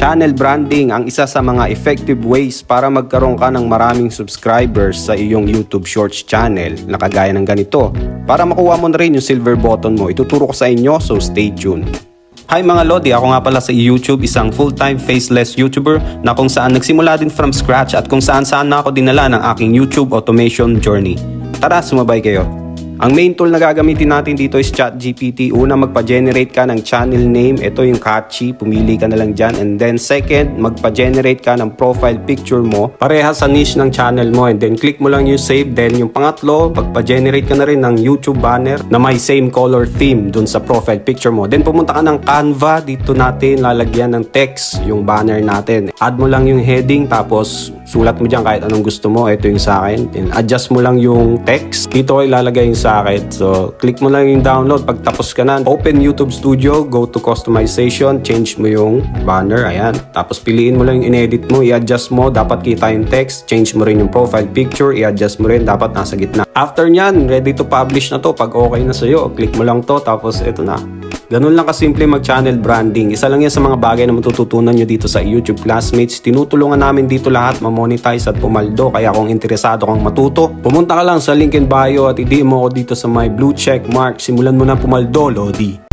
Channel branding ang isa sa mga effective ways para magkaroon ka ng maraming subscribers sa iyong YouTube Shorts channel na kagaya ng ganito. Para makuha mo na rin yung silver button mo, ituturo ko sa inyo, so stay tuned. Hi mga Lodi, ako nga pala sa YouTube, isang full-time faceless YouTuber na kung saan nagsimula din from scratch at kung saan na ako dinala ng aking YouTube automation journey. Tara, sumabay kayo. Ang main tool na gagamitin natin dito is ChatGPT. Una, magpa-generate ka ng channel name. Ito yung catchy. Pumili ka na lang dyan. And then second, magpa-generate ka ng profile picture mo. Parehas sa niche ng channel mo. And then click mo lang yung save. Then yung pangatlo, magpa-generate ka na rin ng YouTube banner na may same color theme dun sa profile picture mo. Then pumunta ka ng Canva. Dito natin lalagyan ng text yung banner natin. Add mo lang yung heading tapos sulat mo dyan kahit anong gusto mo. Ito yung sa akin. Then adjust mo lang yung text. Dito ay ilalagay yung sa akin. So, click mo lang yung download. Pag tapos ka na, open YouTube Studio, go to customization, change mo yung banner. Ayan. Tapos piliin mo lang yung in-edit mo, i-adjust mo. Dapat kita yung text. Change mo rin yung profile picture, i-adjust mo rin. Dapat nasa gitna. After nyan, ready to publish na to. Pag okay na sa'yo, click mo lang to. Tapos ito na. Ganun lang kasimple mag-channel branding. Isa lang yan sa mga bagay na matututunan nyo dito sa YouTube Classmates. Tinutulungan namin dito lahat ma-monetize at pumaldo. Kaya kung interesado kang matuto, pumunta ka lang sa link in bio at i-DM mo ako dito sa my blue check mark. Simulan mo na pumaldo, Lodi.